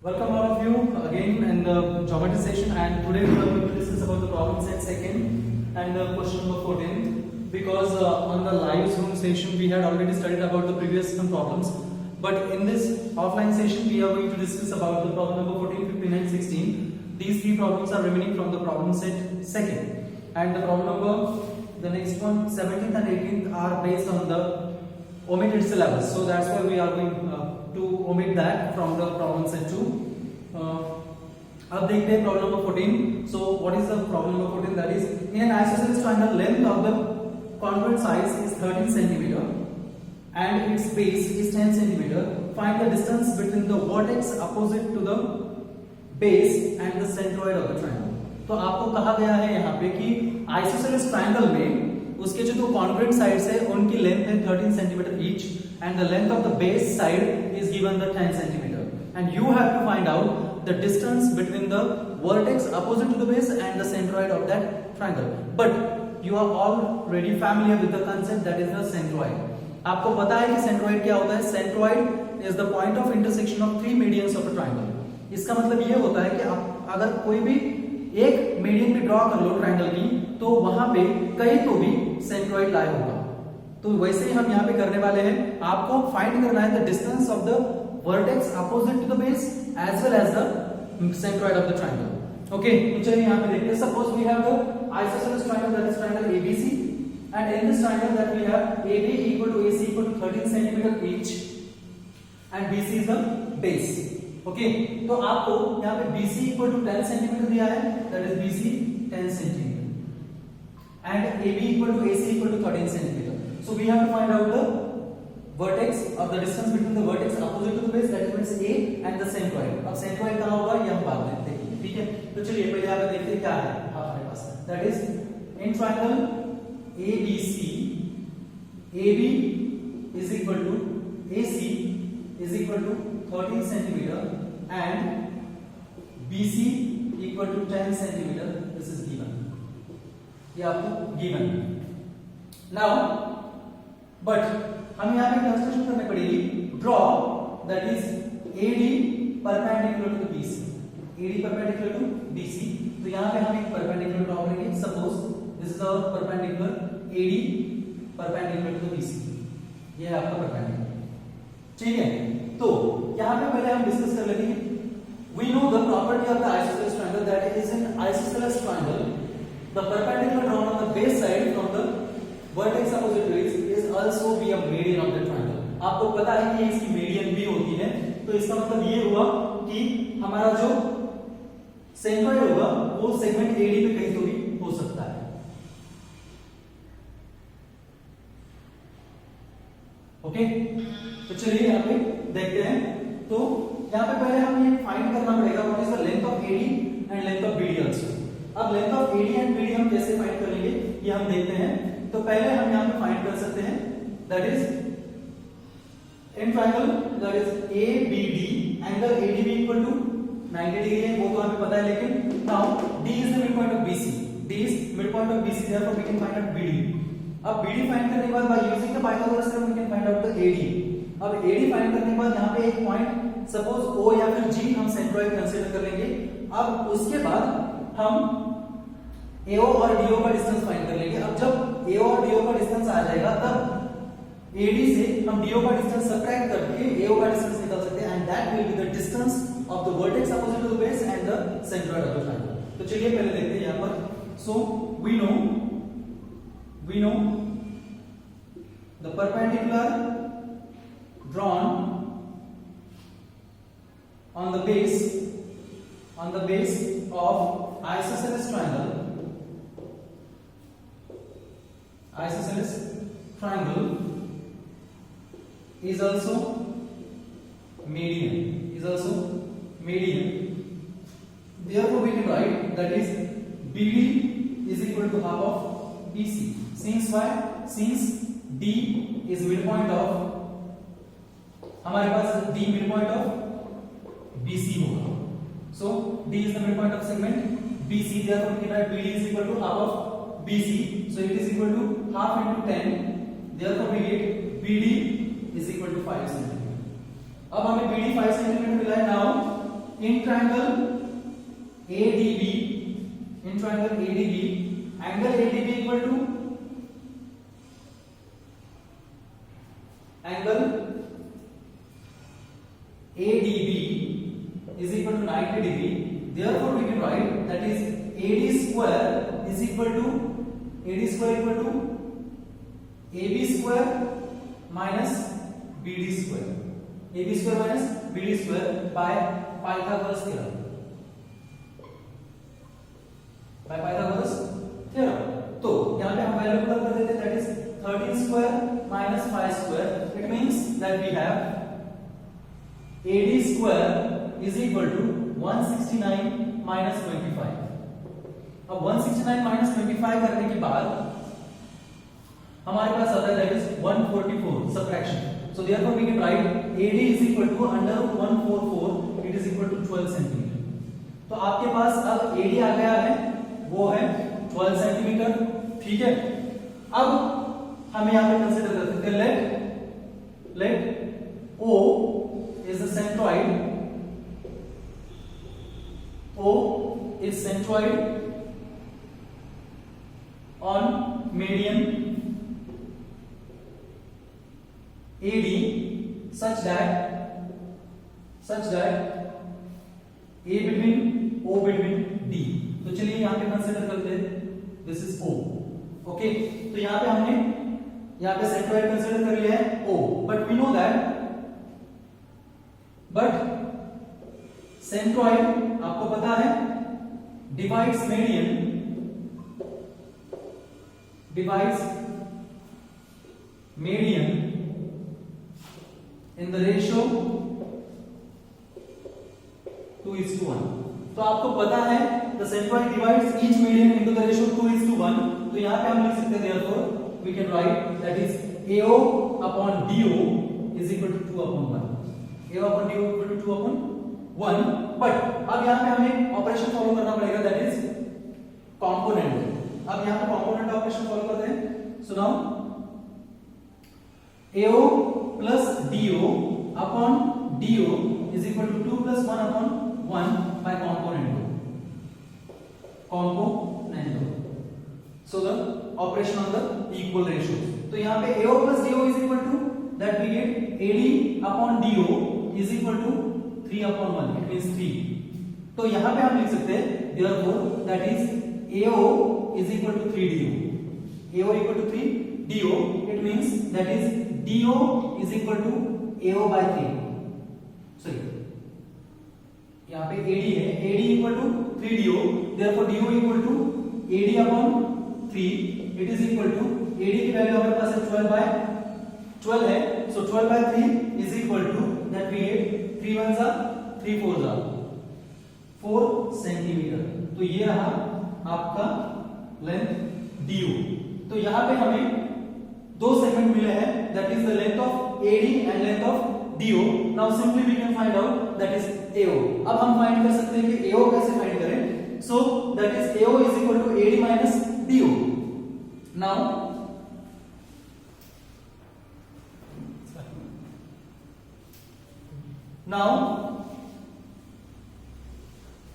Welcome all of you again in the geometry session, and today we are going to discuss about the problem set second and question number 14, because on the live Zoom session we had already studied about the previous some problems, but in this offline session we are going to discuss about the problem number 14, 15 and 16. These three problems are remaining from the problem set second, and the problem number, the next one, 17th and 18th are based on the omitted syllabus, so that's why we are going to omit that from the problem set 2. अब देखते हैं problem number 14. So what is the problem number 14? That is, in an isosceles triangle, length of the congruent sides is 13 centimeter and its base is 10 centimeter. Find the distance between the vertex opposite to the base and the centroid of the triangle. तो आपको कहा गया है यहाँ पे कि isosceles triangle में उसके जो दो congruent sides है उनकी length है 13 centimeter each and the length of the base side is given the 10 centimeter, and you have to find out the distance between the vertex opposite to the base and the centroid of that triangle. But you are already familiar with the concept, that is the centroid. आपको पता है कि centroid क्या होता है? Centroid is the point of intersection of three medians of a triangle. इसका मतलब ये होता है कि आप अगर कोई भी एक मीडियन भी ड्रॉ कर लो ट्रायंगल की, तो वहां पे कहीं तो भी सेंट्रॉइड लाई होगा. तो वैसे ही हम यहाँ पे करने वाले हैं. आपको फाइंड करना है the distance of the vertex opposite to the base as well as the centroid of the triangle. Okay, तो चलिए यहाँ पे देखते हैं. Suppose we have the isosceles triangle, that is triangle ABC, and in this triangle that we have AB equal to AC equal to 13 centimetre each and BC is the base. Okay, तो आपको यहाँ पे BC equal to 10 centimetre दिया है, that is BC 10 centimetre, and AB equal to AC equal to 13 centimetre. So we have to find out the vertex or the distance between the vertex opposite to the base, that means A, and the centroid. अब centroid कहाँ होगा ये हम बाद में देखेंगे, ठीक है. तो चलिए पहले यहाँ पे देखते हैं क्या है हमारे पास. That is, in triangle ABC, AB is equal to AC is equal to 13 centimeter and BC equal to 10 centimeter. This is given. ये आपको given. Now, but हम यहाँ पे कंस्ट्रक्शन करने पड़ेगी. Draw that is AD perpendicular to BC. AD perpendicular to BC. तो यहाँ पे हम एक परपेंडिकुलर ड्रॉ करेंगे. Suppose this is our perpendicular AD perpendicular to BC. ये है आपका परपेंडिकुलर, ठीक है. तो यहाँ पे पहले हम डिस्कस कर लेते हैं. We know the property of the isosceles triangle, that is in isosceles triangle the perpendicular drawn on the base side from the vertex opposite to it is also be a median of the triangle. आपको पता है कि इसकी median भी होती है, तो इसका मतलब ये हुआ कि हमारा जो सेंट्रॉइड होगा वो सेगमेंट AD पे कहीं तो भी हो सकता है. ओके, तो चलिए यहाँ पे देखते हैं. तो यहाँ पे पहले हमें ये फाइंड करना पड़ेगा what is the length of AD and length of BD also. अब length of AD and BD हम कैसे फाइंड करेंगे ये हम देखते हैं. तो पहले हम यहाँ पे फाइंड कर सकते हैं, that is in triangle that is ABD, angle ADB equal to 90 degree है, वो तो हमें पता है. लेकिन now D is the mid point of BC. D is mid point of BC, therefore we can find out BD. अब BD फाइंड करने के बाद by using the Pythagoras theorem we can find out the AD. अब AD find करने के बाद यहाँ पे एक पॉइंट सपोज O या फिर G हम सेंट्रॉइड कंसीडर कर लेंगे. अब उसके बाद हम AO और DO का डिस्टेंस फाइंड कर लेंगे. अब जब AO और DO का डिस्टेंस आ जाएगा तब AD से हम DO का डिस्टेंस सबट्रैक्ट करके AO का डिस्टेंस निकाल सकते हैं, and that will be the distance of the vertex opposite to the base and the centroid of the triangle. तो चलिए पहले देखते हैं यहाँ पर. So we know the perpendicular drawn on the base of isosceles triangle is also median. Therefore we can write that is BD is equal to half of BC. Since D is midpoint of, हमारे पास D midpoint of BC होगा. So D is the midpoint of segment BC. Therefore we can write BD is equal to half of BC. So it is equal to half into 10. Therefore we get BD is equal to 5 centimeter. अब हमें BD 5 centimeter मिला है. Now in triangle ADB, angle ADB equal to angle ADB is equal to 90 degree. Therefore, we can write that is AD square is equal to AB square minus BD square. AB square minus BD square by Pythagoras theorem. तो यहाँ पे हम value put कर देते हैं, that is 13 square minus 5 square. It means that we have AD square is equal to 169 minus 25. अब 169 minus 25 करने के बाद हमारे पास आता है that is 144 subtraction. So therefore we can write AD is equal to under 144. It is equal to 12 centimeter. तो आपके पास अब AD आ गया है, वो है 12 सेंटीमीटर. ठीक है, अब हमें यहाँ पे कंसीडर करते हैं let O is the centroid. O is centroid on median AD such that A between O between D. तो चलिए यहाँ पे कंसीडर करते हैं, दिस इज O. ओके, तो यहाँ पे हमने यहाँ पे सेंट्रोइड कंसीडर कर लिया है O, but we know that centroid आपको पता है divides median in the ratio 2:1. तो आपको पता है the centroid divides each median into the ratio 2:1. तो यहाँ पे हम लिख सकते हैं therefore we can write that is AO upon DO is equal to 2/1. AO upon DO equal to 2/1. But अब यहाँ पे हमें ऑपरेशन फॉलो करना पड़ेगा, that is component. अब यहाँ पे component ऑपरेशन फॉलो करते हैं. So now AO plus DO upon DO is equal to 2 plus 1 upon 1 by component. So the operation on the equal ratios. तो यहाँ पे AO plus DO is equal to that we get AD upon DO is equal to 3/1. It means 3. तो यहाँ पे हम लिख सकते हैं therefore that is AO is equal to 3DO. AO equal to 3DO. It means that is DO is equal to AO by 3. Sorry, यहाँ पे AD है, AD equal to 3DO. Therefore DO equal to AD upon 3. It is equal to AD की value हमारे पास है 12 है. So 12 by 3 is equal to that we get 3 1s are 3 4s are 4 centimetre. तो ये रहा आपका लेंथ DO. तो यहाँ पे हमें दो सेगमेंट मिले हैं, that is the length of AD and length of DO. Now simply we can find out that is AO. अब हम फाइंड कर सकते हैं कि AO कैसे फाइंड करें. So that is AO is equal to AD minus DO. Now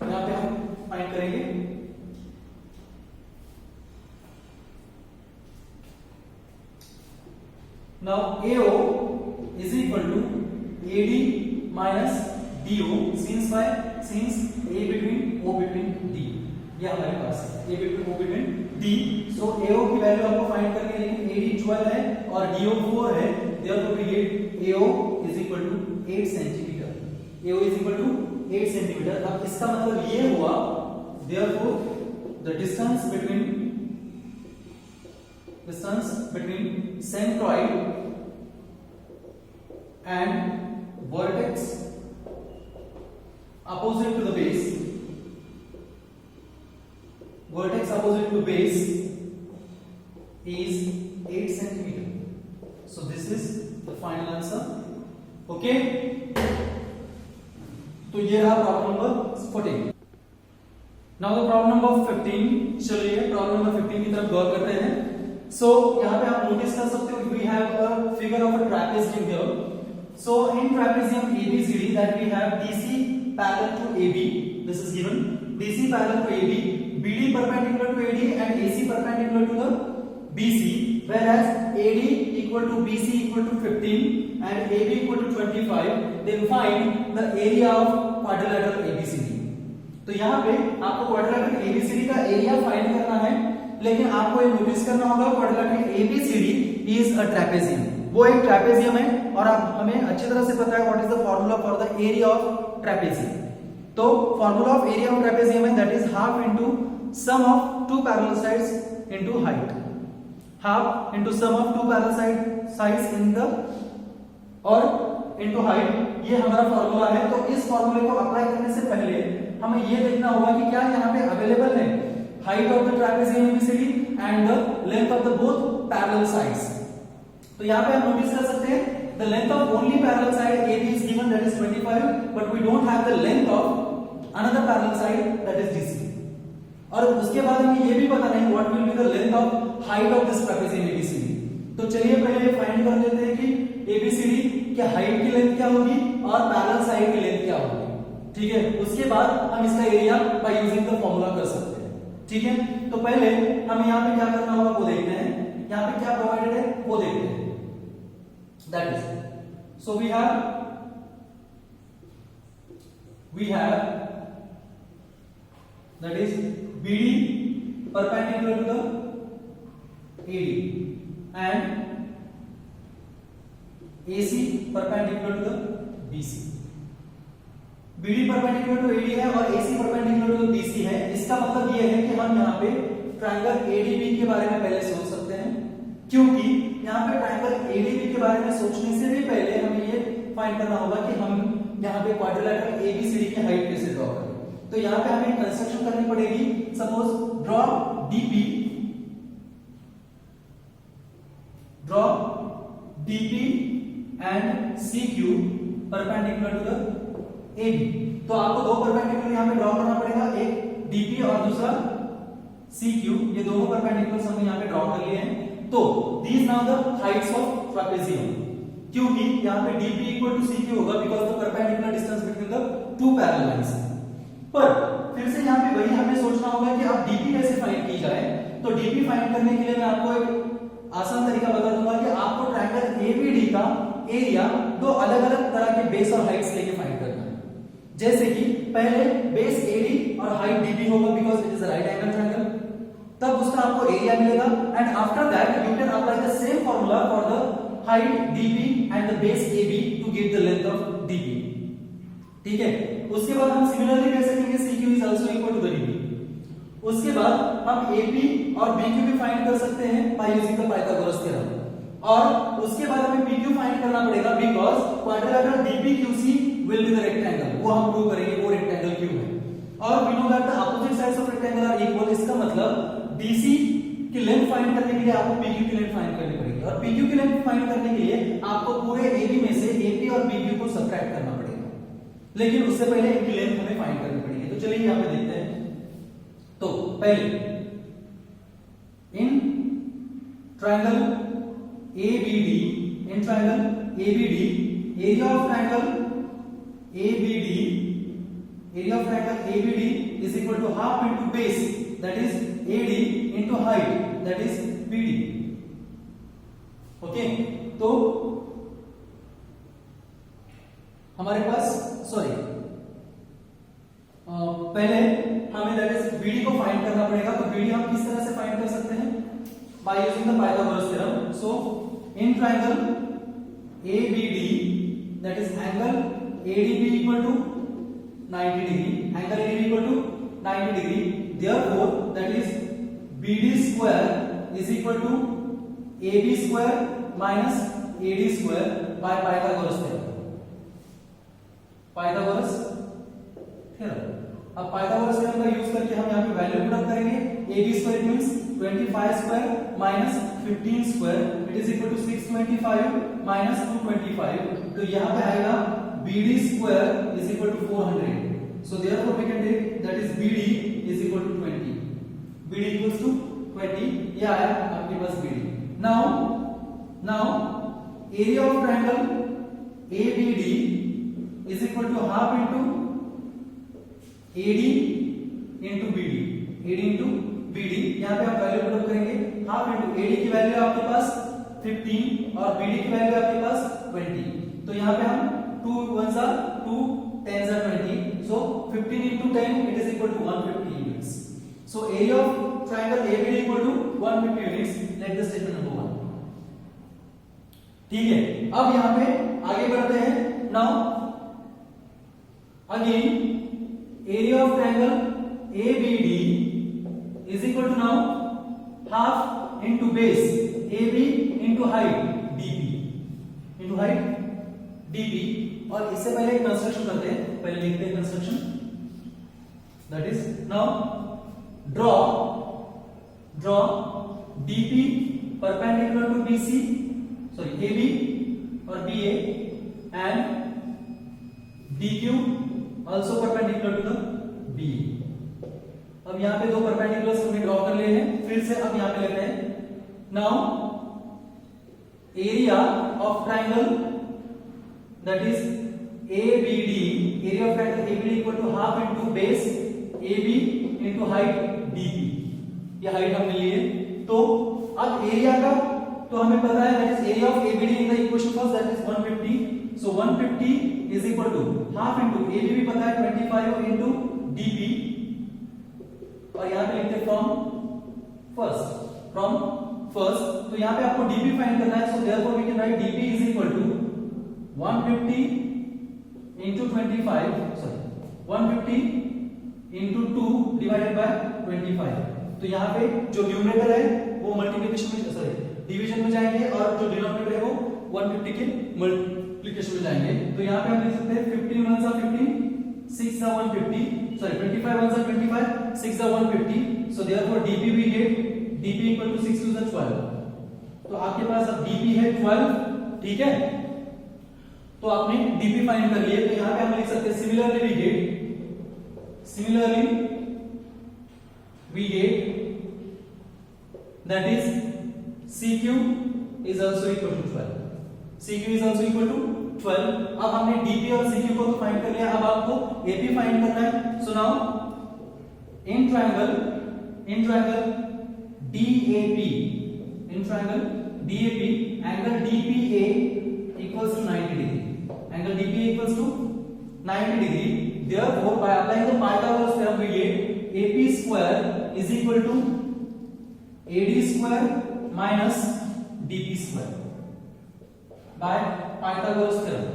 यहाँ पे हम फाइंड करेंगे now AO is equal to AD minus DO since A between O between D. ये हमारे पास है A between O between D. So AO की value आपको find करनी है, AD 12 है और DO 4 है. Therefore we get AO is equal to 8 centimetre. AO is equal to 8 centimetre. अब इसका मतलब ये हुआ therefore the distance between centroid and vertex opposite to the base is 8 centimeter. So this is the final answer. Okay, तो ये रहा problem number 14. Now the problem number 15. चलिए problem number 15 की तरफ गौर करते हैं. So यहाँ पे आप नोटिस कर सकते हो we have a figure of a trapezium here. So in trapezium ABCD that we have DC parallel to AB, this is given, BC parallel to AB, BD perpendicular to AD and AC perpendicular to the BC, whereas AD equal to BC equal to 15 and AB equal to 25, then find the area of quadrilateral ABCD. तो यहाँ पे आपको quadrilateral ABCD का area find करना है, लेकिन आपको ये नोटिस करना होगा quadrilateral ABCD is a trapezium, वो एक ट्रेपेजियम है और आप हमें अच्छी तरह से पता है what is the formula for the area of trapezium. तो formula of area of trapezium है that is half into sum of two parallel sides into height, half into sum of two parallel sides in the और into height, ये हमारा formula है। तो इस फार्मूले को अप्लाई करने से पहले हमें ये देखना होगा कि क्या यहाँ पे अवेलेबल है height of the trapezium ABCD and the length of the both parallel sides. तो यहाँ पे हम नोटिस कर सकते हैं the length of only parallel side AB is given that is 25, but we don't have the length of another parallel side that is DC। और उसके बाद हमें ये भी पता नहीं what will be the length of height of this trapezium ABCD। तो चलिए पहले फाइंड कर लेते हैं कि ABCD की हाइट की लेंथ क्या होगी और पैरेलल साइड की लेंथ क्या होगी, ठीक है। उसके बाद हम इसका area bye using the formula कर सकते हैं, ठीक है। तो पहले हम यहाँ पे क्या करना होगा वो देखते हैं, यहाँ पे क्या प्रोवाइडेड है वो देखते हैं। That is so we have that is BD perpendicular to the AD and AC perpendicular to the BC। BD perpendicular to AD है और AC perpendicular to BC है। इसका मतलब ये है कि हम यहाँ पे ट्रायंगल ADB के बारे में पहले सोच सकते हैं, क्योंकि यहाँ पे ट्रायंगल ADB के बारे में सोचने से भी पहले हमें ये फाइंड करना होगा कि हम यहाँ पे क्वाड्रिलेटरल ABCD की हाइट कैसे ड्रॉ करें। तो यहाँ पे हमें कंस्ट्रक्शन करनी पड़ेगी। Suppose draw DP and CQ perpendicular to the AB। तो आपको दो परपेंडिकुलर यहाँ पे ड्रॉ करना पड़ेगा, एक DP और दूसरा CQ, ये दोनों परपेंडिकुलर्स हमने यहाँ पे ड्रॉ कर लिए हैं। तो these now the Heights of trapezium, क्योंकि यहाँ पे DP इक्वल टू CQ होगा because the perpendicular distance between the two parallel lines. पर फिर से यहाँ पे वही हमें सोचना होगा कि अब DP कैसे फाइंड की जाए। तो DP फाइंड करने के लिए मैं आपको एक आसान तरीका बता दूंगा कि आपको ट्रायंगल ABD का एरिया दो अलग अलग तरह के बेस और हाइट्स लेके फाइंड करना है। जैसे कि पहले बेस AD और हाइट DP होगा because it is a right angle triangle, तब उसका आपको एरिया मिलेगा and after that you can apply the same formula for the height DP and the base AB to give the length of DP, ठीक है। उसके बाद हम similarly कह सकेंगे CQ is also equal to the DP। उसके बाद हम AP और BQ भी फाइंड कर सकते हैं by using the Pythagoras theorem, और उसके बाद हमें PQ फाइंड करना पड़ेगा because quadrilateral DPQC will be the rectangle, वो हम प्रूव करेंगे वो रेक्टेंगल क्यों है। और we know that the opposite sides of rectangle are equal, इसका मतलब BC की लेंथ फाइंड करने के लिए आपको PQ की लेंथ फाइंड करनी पड़ेगी, और PQ की लेंथ फाइंड करने के लिए आपको पूरे AB में से AP और BQ को सबट्रैक्ट करना पड़ेगा, लेकिन उससे पहले इनकी लेंथ हमें फाइंड करनी पड़ेगी। तो चलिए यहाँ पे देखते हैं। तो पहले इन triangle ABD, area of triangle ABD is equal to half into base that is AD into height that is BD, okay. तो हमारे पास पहले हमें दैट इज BD को फाइंड करना पड़ेगा। तो BD हम किस तरह से फाइंड कर सकते हैं by using the Pythagoras theorem. So in triangle ABD that is angle ADB equal to 90 degree, angle ADB equal to 90 degree, therefore that is BD square is equal to AB square minus AD square by Pythagoras theorem। अब Pythagoras theorem का use करके हम यहाँ पे value put up करेंगे। AB square means 25 square minus 15 square, it is equal to 625 minus 225। तो यहाँ पे आएगा BD square is equal to 400, so therefore we can take that is BD is equal to 20, BD equals to 20, ये आया आपके पास BD। now area of triangle ABD is equal to half into AD into BD, AD into BD, यहाँ पे आप value put करेंगे, half into AD की value आपके पास 15 और BD की वैल्यू आपके पास 20, तो यहाँ पे हम 2 1s are 2 10s are 20, so 15 into 10 it is equal to 150 units. So area of triangle ABD equal to 150 units. Let the statement number 1. ठीक है, अब यहाँ पे आगे बढ़ते हैं. Now again area of triangle ABD is equal to now half into base AB into height DB into height DB. और इससे पहले एक कंस्ट्रक्शन करते हैं, पहले लिखते हैं construction, that is now draw DP perpendicular to BC, sorry AB और BA and DQ also perpendicular to the BE. अब यहां पे दो परपेंडिकुलर्स हमने ड्रॉ कर लिए हैं, फिर से अब यहां पे लेते हैं. Now area of triangle that is ABD, area of triangle ABD equal to half into base AB into height DB. ये हाइट हमने ली है. तो अब एरिया का तो हमें पता है that is area of ABD in the equation first, that is 150. So 150 is equal to half into AB भी पता है 25 into DB, और यहाँ पे लिखते हैं from first. तो यहाँ पे आपको DB फाइंड करना है. So therefore we can write DB is equal to 150 into 25, sorry 150 into 2 divided by 25. तो यहाँ पे जो न्यूमरेटर है वो मल्टीप्लिकेशन में, सॉरी डिवीजन में जाएंगे, और जो डिनोमिनेटर है वो 150 के मल्टीप्लिकेशन में जाएंगे. तो यहाँ पे हम लिख सकते हैं 15 1s are 15, 6 are 150, sorry 25 1s are 25, 6 are 150. So therefore DB we get DB equal to 6 2s are 12. तो आपके पास अब DB है 12, ठीक है. तो आपने DP फाइंड कर लिए, तो यहां पे हम लिख सकते हैं similarly we get that is CQ is also equal to 12. CQ is also equal to 12. अब हमने DP और CQ को तो फाइंड कर लिया, अब आपको AP फाइंड करना है. So now in triangle DAP angle DPA equals to 90 degree. Angle DPA equals to 90 degree. Therefore, by applying the Pythagoras theorem, we get AP square is equal to AD square minus DP square by Pythagoras theorem.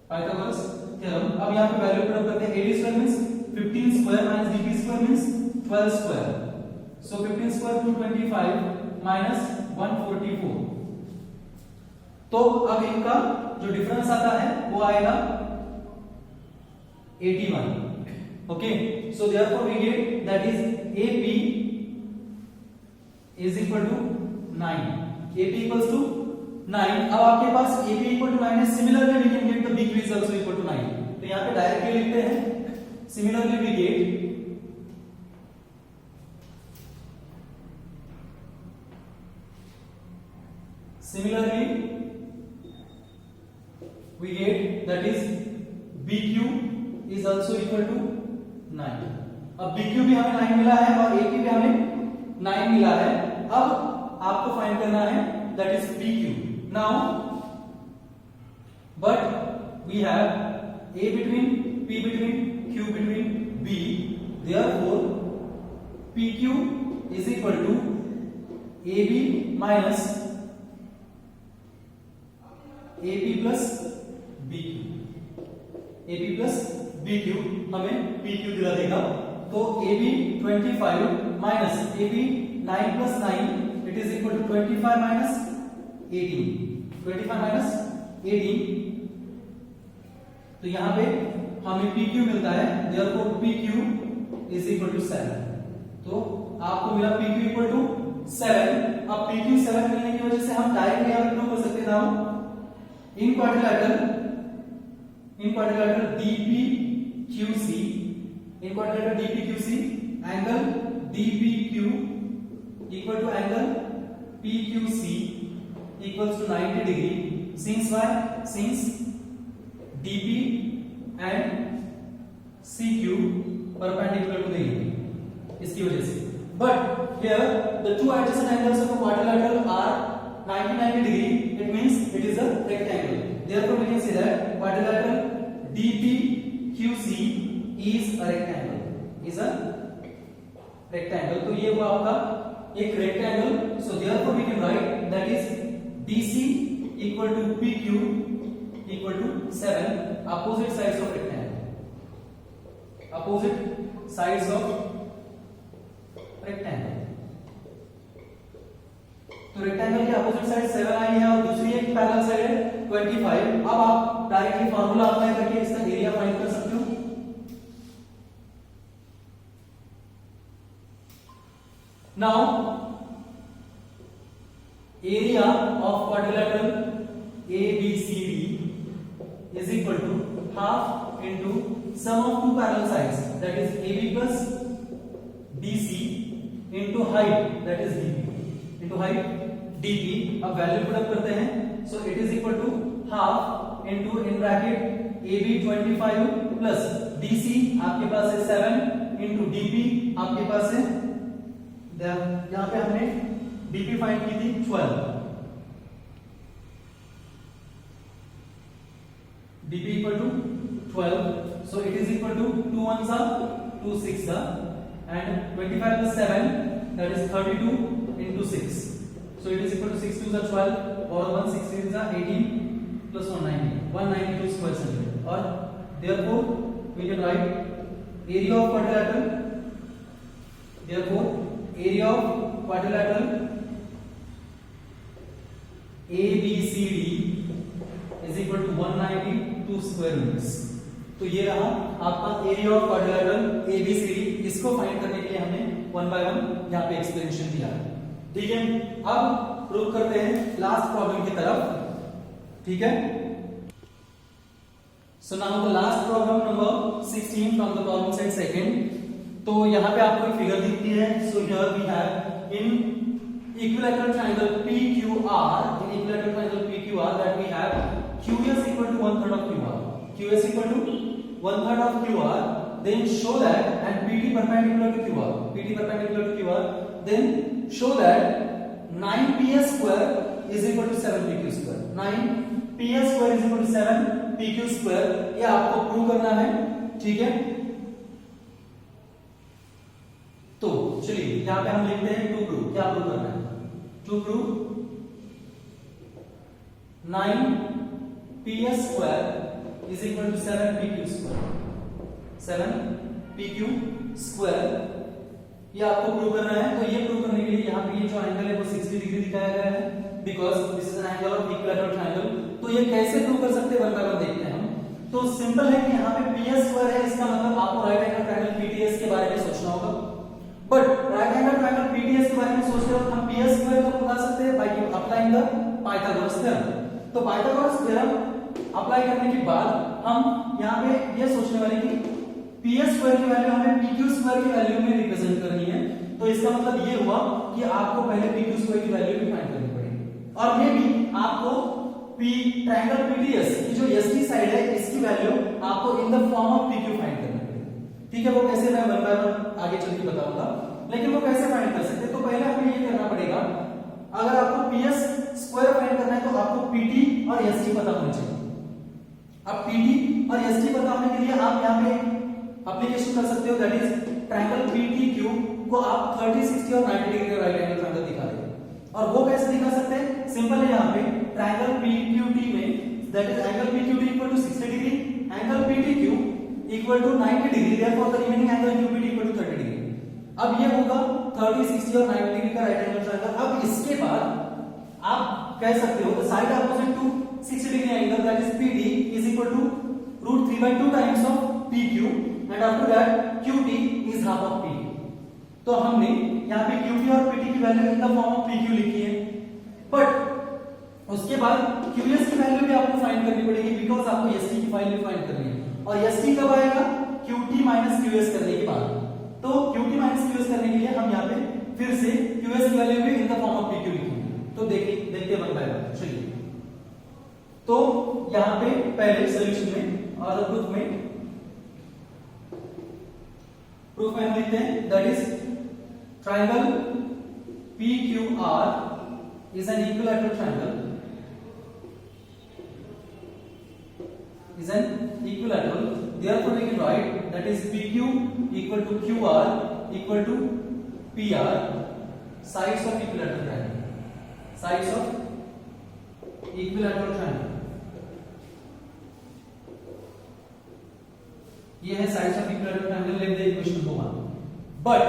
अब यहाँ पे value put करते हैं. AD square means 15 square minus DP square means 12 square. So 15 square 225 minus 144. तो अब इनका जो difference आता है वो आएगा 81. Okay, so therefore we get that is AP is equal to 9. AP equals to 9. अब आपके पास AP इक्वल टू 9 है. Similarly we can get the BQ is also equal to 9. तो यहां पे डायरेक्टली लिखते हैं similarly we get that is BQ is also equal to 9. अब BQ भी हमें 9 मिला है और AP भी हमें 9 मिला है. अब आपको फाइंड करना है that is PQ. Now but we have A between, P between, Q between, B. Therefore PQ is equal to AB minus AP plus BQ. AP plus BQ हमें PQ दिला देगा. तो AB 25 minus AB 9 plus 9 it is equal to 25 minus 18. 25 minus 18. तो यहाँ पे हमें PQ मिलता है. Therefore PQ is equal to 7. तो आपको मिला PQ equal to 7. अब PQ 7 मिलने की वजह से हम डायरेक्ट यहाँ पे प्रूव कर सकते हैं. Now in quadrilateral DPQC, angle DPQ equal to angle PQC equals to 90 degree. Since why? Since DP and CQ perpendicular to the AB. इसकी वजह से. But here the two adjacent angles of a quadrilateral are 90 degree. It means it is a rectangle. Therefore, we can say that quadrilateral DPQC is a rectangle. Is a rectangle. तो ये हुआ आपका एक rectangle. So therefore, we can write that is DC equal to PQ equal to 7 opposite sides of rectangle. Opposite sides of rectangle. तो rectangle की opposite side 7 आई है और दूसरी एक पैरेलल साइड है 25. अब आप डायरेक्टली फार्मूला अप्लाई करके इसका एरिया फाइंड कर सकते हो. Now area of quadrilateral ABCD is equal to half into sum of two parallel sides, that is AB plus BC into height, that is DB into height DB. अब value put up करते हैं. So it is equal to half into in bracket AB 25 plus DC आपके पास है 7 into DB आपके पास है, यहां पे हमने DB फाइंड की थी 12. DB equal to 12. So it is equal to 2 ones are 2 6 are and 25 plus 7, that is 32 into 6. So it is equal to 6 2s are 12 or 1 6 3s are 18 plus 192 square centimeter. Or therefore we can write area of quadrilateral. Therefore area of quadrilateral ABCD is equal to 192 square meters. तो ये रहा आपका area of quadrilateral ABCD. इसको find करने के लिए हमने 1 by 1 यहाँ पे एक्सप्लेनेशन दिया है. ठीक है, अब प्रूव करते हैं लास्ट प्रॉब्लम की तरफ. ठीक है, so now the last problem number 16 from the problem set second. तो यहाँ पे आपको एक फिगर दिखती है. So here we have in equilateral triangle PQR, in equilateral triangle PQR that we have QS equal to 1/3 of QR. QS equal to 1/3 of QR. Then show that and PT perpendicular to QR. PT perpendicular to QR. Then show that 9PS square is equal to 7PQ square. 9PS square is equal to 7PQ square. ये आपको prove करना है. ठीक है, तो चलिए यहाँ पे हम लिखते हैं टू प्रूव. क्या प्रूव करना है? To prove 9PS square is equal to 7PQ square. 7PQ square ये आपको प्रूव करना है. तो ये प्रूव करने के लिए यहाँ पे ये जो एंगल है वो 60 डिग्री दिखाया गया है because this is an angle of equilateral triangle. तो ये कैसे प्रूव कर सकते हैं वन बाय वन देखते हैं हम. तो सिंपल है कि यहाँ पे PS स्क्वायर है, इसका मतलब आपको राइट एंगल ट्रायंगल PTS के बारे में सोचना होगा. But right angle triangle PTS के बारे में सोचते वक्त हम PS स्क्वायर को बता सकते हैं by applying the Pythagoras theorem. तो पाइथागोरस थ्योरम अप्लाई करने के बाद हम यहाँ पे ये सोचने वाले कि PS स्क्वायर की वैल्यू हमें PQ स्क्वायर की वैल्यू में रिप्रेजेंट करनी है. तो इसका मतलब ये हुआ कि आपको पहले PQ स्क्वायर की वैल्यू भी फाइंड करनी पड़ेगी और मे भी आपको ट्रायंगल PTS की जो ST साइड है इसकी वैल्यू आपको in the form of PQ find करनी पड़ेगी. ठीक है, वो कैसे मैं वन बाय वन आगे चल के बताऊंगा. लेकिन वो कैसे फाइंड कर सकते हैं? तो पहले हमें ये करना पड़ेगा, अगर आपको PS स्क्वायर फाइंड करना है तो आपको PT और ST पता होना चाहिए. अब PT और ST पता होने के लिए आप यहाँ पे एप्लीकेशन कर सकते हो, दैट इज ट्रायंगल PTQ को आप 30 60 और 90 डिग्री का राइट एंगल ट्रायंगल दिखा देंगे. और वो कैसे दिखा सकते हैं? सिंपल है, यहाँ पे ट्रायंगल PQT में that is angle PQT equal to 60 degree, angle PTQ equal to 90 degree, therefore the remaining angle QPT equal to 30 degree. अब ये होगा 30 60 और 90 डिग्री का राइट एंगल ट्रायंगल. अब इसके बाद आप कह सकते हो the side opposite to 60 degree angle that is PD is equal to √3/2 times of PQ and after that QT is half of PT. तो हमने यहाँ पे QT और PT की value in the form of PQ लिखी है. But उसके बाद QS की वैल्यू भी आपको फाइंड करनी पड़ेगी बिकॉज आपको ST की वैल्यू फाइंड करनी है. और ST कब आएगा? QT माइनस QS करने के बाद. तो QT माइनस QS करने के लिए हम यहाँ पे फिर से QS की वैल्यू भी in the form of PQ लिखेंगे. तो देखते वन बाय वन. चलिए, तो यहाँ पे पहले सोल्यूशन में और प्रूफ में हम लिखते हैं that is triangle PQR is an equilateral triangle therefore we can write that is PQ equal to QR equal to PR, sides of equilateral triangle, ये है sides of equilateral triangle. Let the equation number 1. But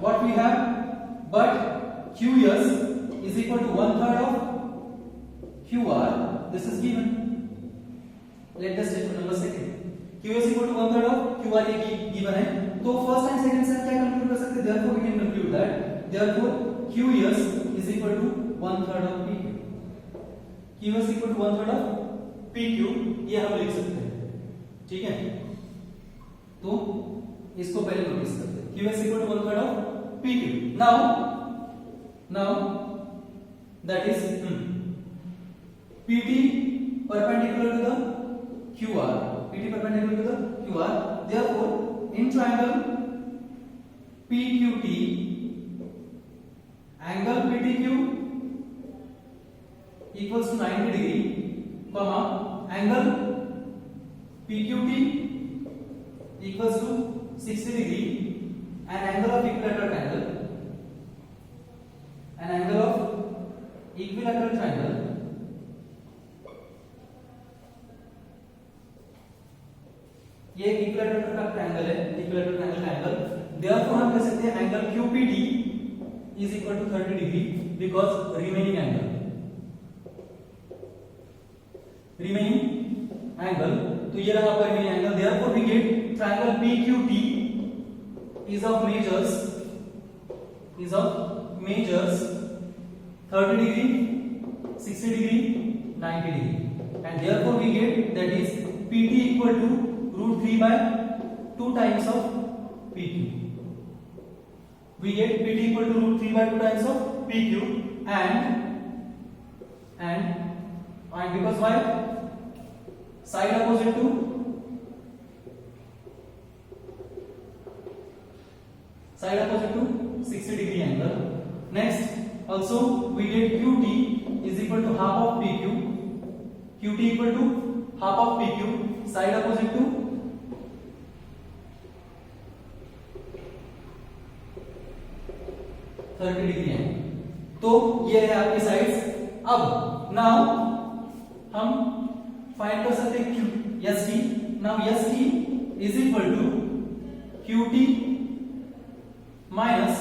what we have, but QS is equal to 1/3 of QR. This is given. Let the statement number 2. QS equal to 1/3 of QR ये given है. तो first and second से क्या conclude कर सकते हैं? Therefore we can conclude that therefore QS is equal to 1/3 of PQ. QS equal to 1/3 of PQ ये हम लिख सकते हैं. ठीक है, तो इसको पहले नोटिस करते हैं. QS equal to 1/3 of PQ. Now that is PT perpendicular to the QR. Therefore in triangle PQT, angle PTQ equals to 90 degree, comma angle PQT equals to 60 degree, and angle of equilateral triangle ये एक equilateral का triangle है, equilateral triangle का angle. Therefore हम कह सकते हैं angle QPT is equal to 30 degree because remaining angle तो ये रहा आपका remaining angle. Therefore we get triangle PQT is of measures 30 degree, 60 degree, 90 degree, and therefore we get that is PT equal to √3/2 times of PQ. We get PT equal to √3/2 times of PQ, and because why? Side opposite to 60 degree angle. Next, also we get QT is equal to half of PQ. QT equal to half of PQ, side opposite to 30 degree है. तो ये है आपकी sides. अब now हम find कर सकते हैं ST. Now ST is equal to QT minus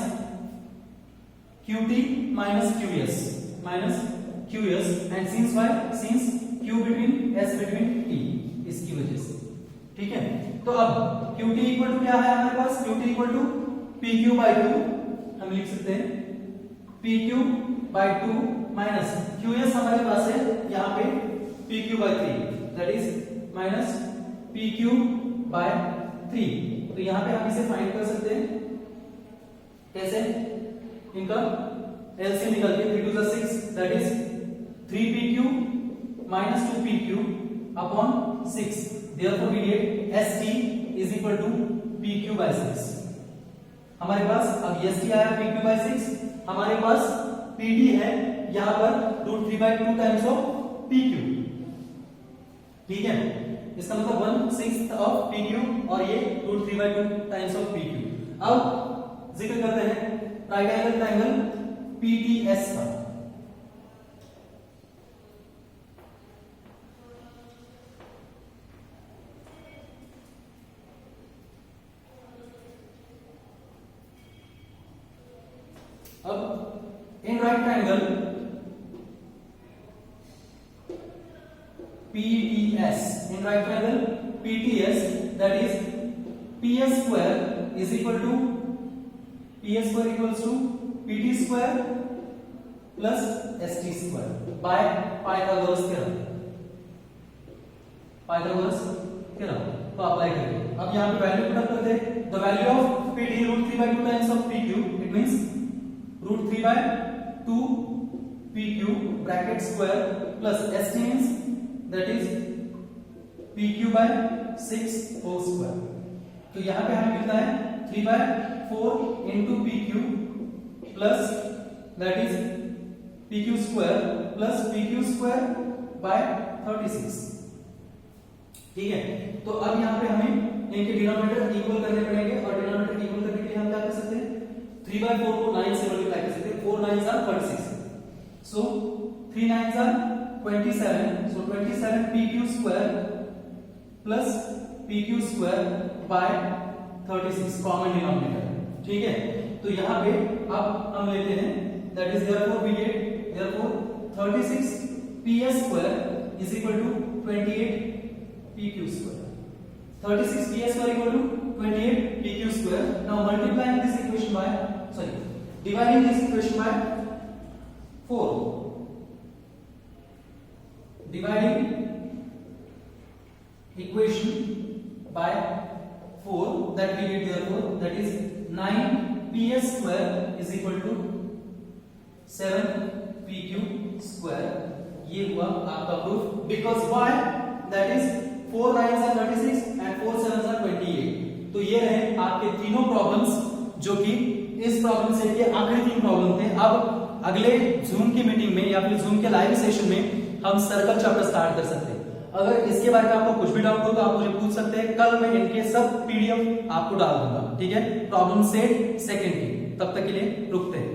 QS and since Q between S between T, इसकी वजह से. ठीक है, तो अब QT इक्वल टू क्या है हमारे पास? QT इक्वल टू PQ/2 हम लिख सकते हैं. PQ/2 माइनस QS हमारे पास है यहाँ पे PQ/3, that is minus PQ/3. तो यहाँ पे हम इसे फाइंड कर सकते हैं. कैसे? इनका LCM निकाल के 3 to 6, that is 3PQ minus 2PQ upon 6. Therefore we get ST is equal to PQ/6. हमारे पास अब ST आया PQ/6, हमारे पास PD है यहाँ पर √3/2 टाइम्स ऑफ PQ. ठीक है, इसका मतलब 1/6 ऑफ PQ और ये √3/2 टाइम्स ऑफ PQ. अब जिक्र करते हैं राइट एंगल ट्रायंगल PTS का. अब in right triangle PTS, in right triangle PTS, that is PS square is equal to PT square plus ST square by Pythagoras theorem. तो apply करेंगे. अब यहाँ पे वैल्यू पुट अप करते हैं. The value of PT √3/2 times of PQ. It means √3/2 PQ bracket square plus ST means that is pq/6 whole square. तो यहाँ पे हमें मिलता है 3/4 into pq plus that is pq square plus pq square by 36। ठीक है, तो अब यहाँ पे हमें इनके डिनोमिनेटर इक्वल करने पड़ेंगे और डिनोमिनेटर इक्वल करने के लिए हम क्या कर सकते हैं, 3/4 को 9 से मल्टीप्लाई कर सकते हैं। 4 9s are 36, so 3 9s are 27, so 27 pq square plus pq square by 36 common denominator. ठीक है, तो यहाँ पे अब हम लेते हैं that is therefore we get therefore 36 ps square is equal to 28 pq square। 36 ps square equal to 28 pq square। Now multiplying this equation by dividing this equation by 4, dividing equation by 4 that we get therefore that is 9 ps square is equal to 7 pq square। ये हुआ आपका proof, because why that is 4 9s are 36 and 4 7s are 28। तो ये रहे आपके तीनों problems जो कि इस प्रॉब्लम से ये आखिरी 3 प्रॉब्लम थे। अब अगले जूम की मीटिंग में या फिर जूम के लाइव सेशन में हम सर्कल चैप्टर स्टार्ट कर सकते हैं। अगर इसके बारे में आपको कुछ भी डाउट हो तो आप मुझे पूछ सकते हैं, कल मैं इनके सब पीडीएफ आपको डाल दूंगा। ठीक है, प्रॉब्लम सेट सेकंड की, तब तक के लिए रुकते हैं।